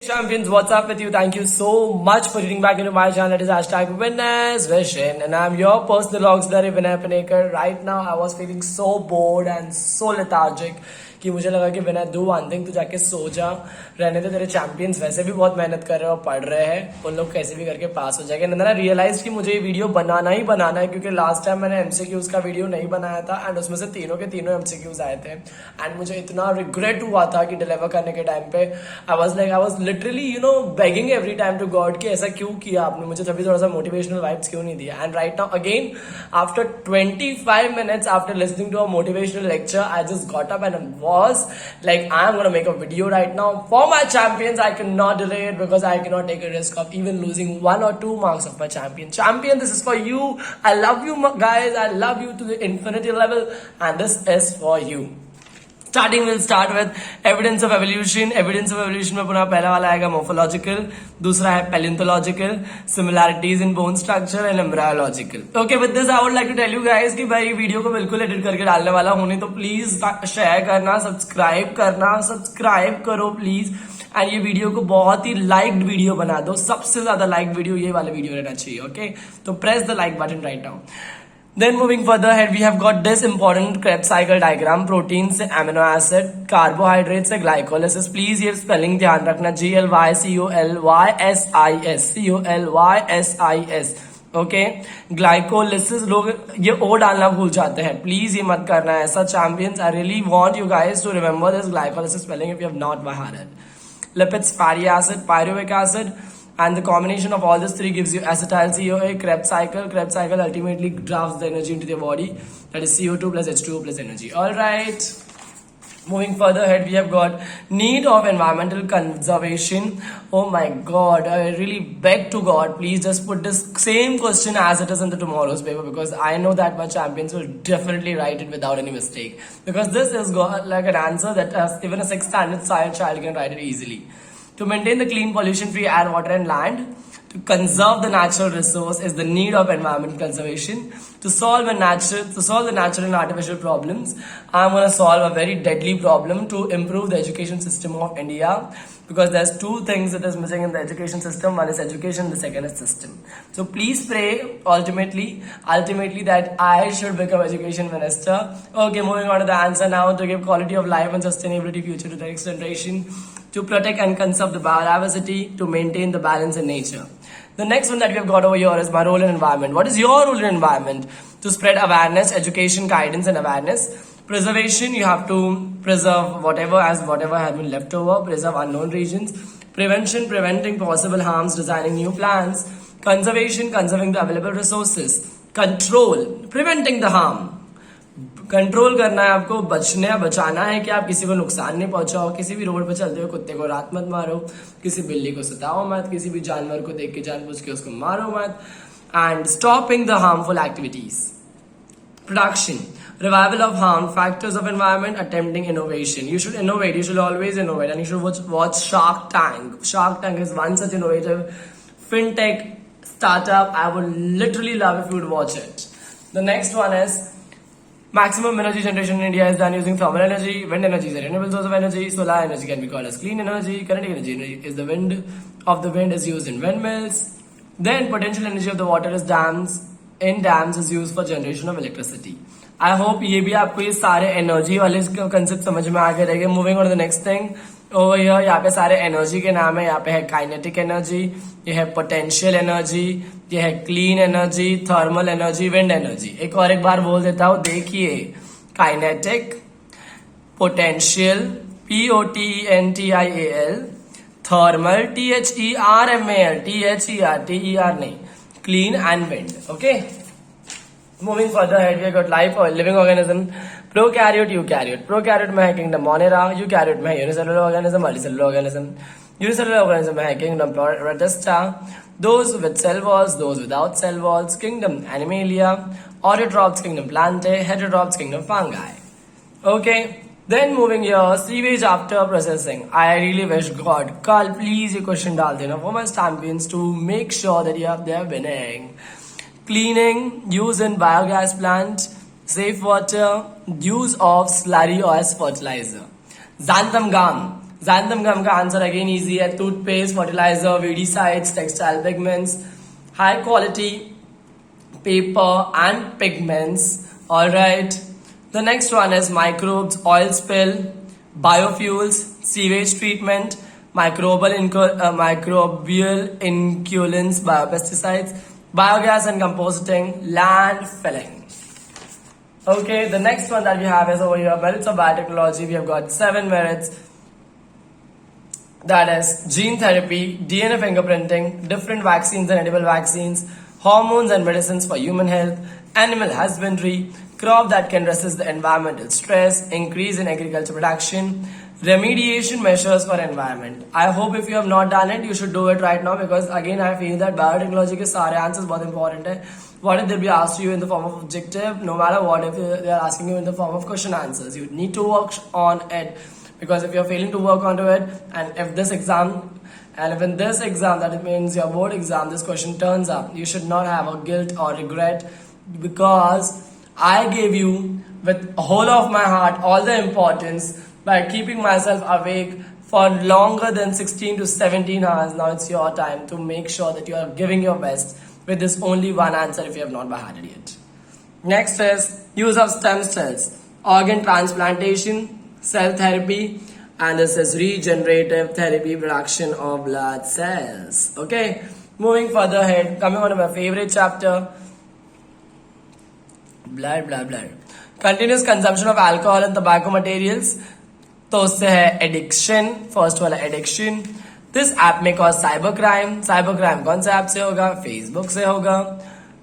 Champions, what's up with you? Thank you so much for tuning back into my channel. It is hashtag Winners Vision, and I'm your personal auxiliary Vinay Panekar. Right now, I was feeling so bored and so lethargic कि मुझे लगा कि विनय do one thing, तू जाके सो जा, रहने दे, तेरे champions वैसे भी बहुत मेहनत कर रहे हैं और पढ़ रहे हैं, उन लोग कैसे भी करके पास हो जाएंगे। मैंने रियलाइज कि मुझे ये वीडियो बनाना ही बनाना है, क्योंकि लास्ट टाइम मैंने एमसीक्यूज का वीडियो नहीं बनाया था एंड उसमें से तीनों के तीनों एमसीक्यूज आए थे एंड मुझे इतना रिग्रेट हुआ था कि डिलीवर करने के टाइम पे I was literally begging every time to God कि ऐसा क्यों किया आपने, मुझे तभी थोड़ा सा मोटिवेशनल वाइब्स क्यों नहीं दिया। And right now again after 25 minutes after listening to a motivational lecture, I just got up and was like, I'm gonna make a video right now for my champions. I cannot delay it because I cannot take a risk of even losing 1 or 2 marks of my champion. This is for you. I love you guys. I love you to the infinity level, and this is for you. Starting, we'll start with evidence of evolution. Evidence of evolution में पुनः पहला वाला आएगा morphological, दूसरा है paleontological, similarities in bone structure and embryological. Okay, with this I would like to tell you guys कि भाई video को बिल्कुल एडिट करके डालने वाला हूँ नहीं, तो प्लीज शेयर करना, सब्सक्राइब करो प्लीज, एंड ये वीडियो को बहुत ही लाइक्ड वीडियो बना दो, सबसे ज्यादा लाइक्ड वीडियो ये वाला वीडियो रहना चाहिए। ओके, तो press the like button right now. Then moving further ahead, we have got this important Krebs cycle diagram. Protein से एमिनो एसिड, कार्बोहाइड्रेट से ग्लाइकोलिसिस। प्लीज ये स्पेलिंग ध्यान रखना, GLYCOLYSIS। ओके, ग्लाइकोलिसिस लोग ये ओ डालना भूल जाते हैं, प्लीज ये मत करना है ऐसा। Champions, I really want you guys to remember this glycolysis spelling if you have not by heart. Lipids, fatty acid, pyruvic acid, and the combination of all these three gives you acetyl CoA. Krebs cycle ultimately drafts the energy into the body, that is CO2 plus H2O plus energy. All right, moving further ahead, we have got need of environmental conservation. Oh my god, I really beg to god, please just put this same question as it is in the tomorrow's paper, because I know that my champions will definitely write it without any mistake, because this is got like an answer that even a 6th standard science child can write it easily. To maintain the clean, pollution-free air, water and land, to conserve the natural resource is the need of environment conservation. To solve the natural and artificial problems, I'm going to solve a very deadly problem to improve the education system of India, because there's 2 things that is missing in the education system. One is education, the second is system. So please pray ultimately that I should become education minister. Okay, moving on to the answer now. To give quality of life and sustainability future to the next generation, to protect and conserve the biodiversity, to maintain the balance in nature. The next one that we have got over here is my role in environment. What is your role in environment? To spread awareness, education, guidance and awareness. Preservation, you have to preserve whatever has been left over, preserve unknown regions. Prevention, preventing possible harms, designing new plans. Conservation, conserving the available resources. Control, preventing the harm. Control करना है आपको, बचाना है कि आप किसी को नुकसान नहीं पहुंचाओ, किसी भी रोड पर चलते हुए कुत्ते को रात मत मारो, किसी बिल्ली को सताओ मत, किसी भी जानवर को देख के जानबूझ के उसको मारो मत, and stopping the harmful activities. Production, revival of harm, factors of environment, attempting innovation. You should innovate, you should always innovate, and you should watch Shark Tank. Shark Tank is one such innovative fintech startup. I would literally love if you would watch it. The next one is maximum energy generation in India is done using thermal energy. Wind energy is a renewable source of energy. Solar energy can be called as clean energy. Kinetic energy is the wind is used in windmills. Then potential energy of the water is in dams is used for generation of electricity. I hope ये भी आपको ये सारे energy वाले concept समझ में आ गए रहेंगे। Moving on the next thing over here, यहाँ पे सारे एनर्जी के नाम है। यहाँ पे है काइनेटिक एनर्जी, ये है पोटेंशियल एनर्जी, ये है clean energy, thermal energy, wind energy. एक बार बोल देता हूँ, देखिए, kinetic, potential POTENTIAL, thermal THERMAL, THER नहीं, clean and wind. Okay, moving further ahead, we have got life or living organism, prokaryote, eukaryote. Prokaryote में है kingdom Monera, eukaryote में है unicellular organism, multicellular organism. Unicellular organism में है kingdom Protista, those with cell walls, those without cell walls, kingdom Animalia, autotrophs kingdom Plantae, heterotrophs kingdom Fungi. Okay, then moving here, sewage after processing. I really wish God, Carl, please ये question डाल देना for my champions to make sure that they are winning. Cleaning, use in biogas plant, safe water, use of slurry or as fertilizer. Xanthan gum, Xanthan gum का answer again easy है. Toothpaste, fertiliser, weedicides, textile pigments, high quality paper and pigments. All right. The next one is microbes, oil spill, biofuels, sewage treatment, microbial inculants, biopesticides, biogas and composting, landfilling. Okay, the next one that we have is over here, merits of biotechnology. We have got 7 merits. That is gene therapy, DNA fingerprinting, different vaccines and edible vaccines, hormones and medicines for human health, animal husbandry, crop that can resist the environmental stress, increase in agriculture production, remediation measures for environment. I hope if you have not done it, you should do it right now, because again I feel that biotechnology के सारे answers बहुत important है. What if they be asked you in the form of objective? No matter what, if they are asking you in the form of question answers, you need to work on it. Because if you're failing to work onto it, and if this exam, and if in this exam, that it means your board exam, this question turns up, you should not have a guilt or regret, because I gave you with whole of my heart all the importance by keeping myself awake for longer than 16 to 17 hours. Now it's your time to make sure that you are giving your best with this only one answer if you have not by heart it yet. Next is use of stem cells, organ transplantation, cell therapy, and this is regenerative therapy, production of blood cells. Okay, moving further ahead, coming on to my favorite chapter, blood. Continuous consumption of alcohol and tobacco materials. तो उससे है addiction. First वाला addiction. This app में cause cyber crime. Cyber crime कौन सा app से होगा? Facebook से होगा.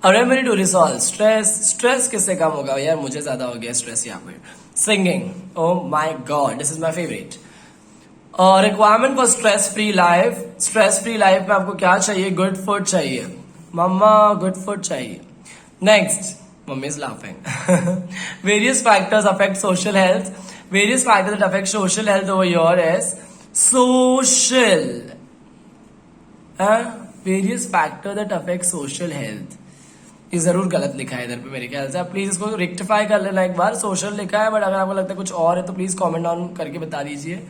A remedy to resolve stress. Stress किससे कम होगा? यार मुझे ज्यादा हो गया स्ट्रेस यहाँ पे. Singing. Oh my god, this is my favorite. Requirement for stress free life. Stress free life में आपको क्या चाहिए? Good food चाहिए. मम्मा good food चाहिए. Next, mummy is laughing. Various factors affect social health. Various factors that affect social health over here is social. Various factors that affect social health. ये जरूर गलत लिखा है इधर पे मेरे ख्याल से. आप प्लीज इसको रेक्टिफाई कर लेना एक बार. सोशल लिखा है, बट अगर आपको लगता है कुछ और है तो प्लीज कमेंट डाउन करके बता दीजिए.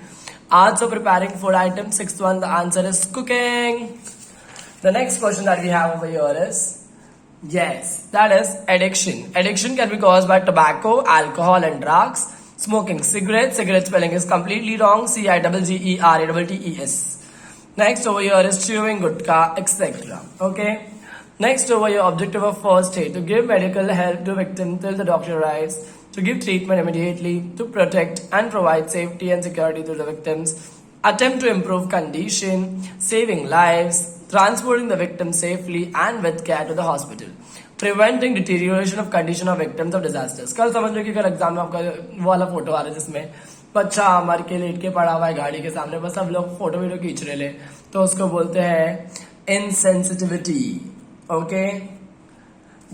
Arts of preparing food items. Sixth one, the answer is cooking. The next question that we have over here is, yes, that is addiction. Addiction can be caused by tobacco, alcohol and drugs. Smoking cigarettes. Cigarette spelling is completely wrong. CIGGERATTES. Next over here is chewing gutka, etc. Okay. Next over here, objective of first aid: to give medical help to victim till the doctor arrives, to give treatment immediately, to protect and provide safety and security to the victims, attempt to improve condition, saving lives, transporting the victim safely and with care to the hospital, preventing deterioration of condition of victims of disasters. कल समझ लो कि कल exam में आपका वो वाला photo आ रहा है जिसमें बच्चा मर के लेट के पड़ा हुआ है गाड़ी के सामने, बस सब लोग फोटो वीडियो खींच रहे ले, तो उसको बोलते हैं insensitivity. Okay.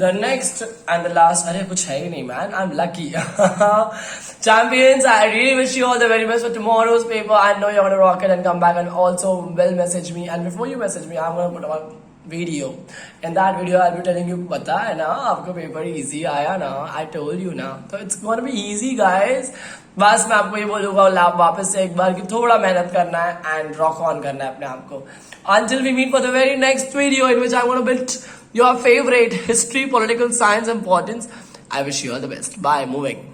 The next and the last, अरे कुछ है ही नहीं man, I'm lucky. Champions, I really wish you all the very best for tomorrow's paper. I know you're gonna rock it and come back, and also will message me. And before you message me, I'm gonna put a video. In that video, I'll be telling you, पता है ना आपका paper easy आया ना, I told you ना. तो it's gonna be easy guys. बस मैं आपको ये बोलूँगा वापस से एक बार कि थोड़ा मेहनत करना है and rock on करना है अपने आप को. Until we meet for the very next video in which I'm going to build your favorite history, political science importance. I wish you all the best. Bye. Moving.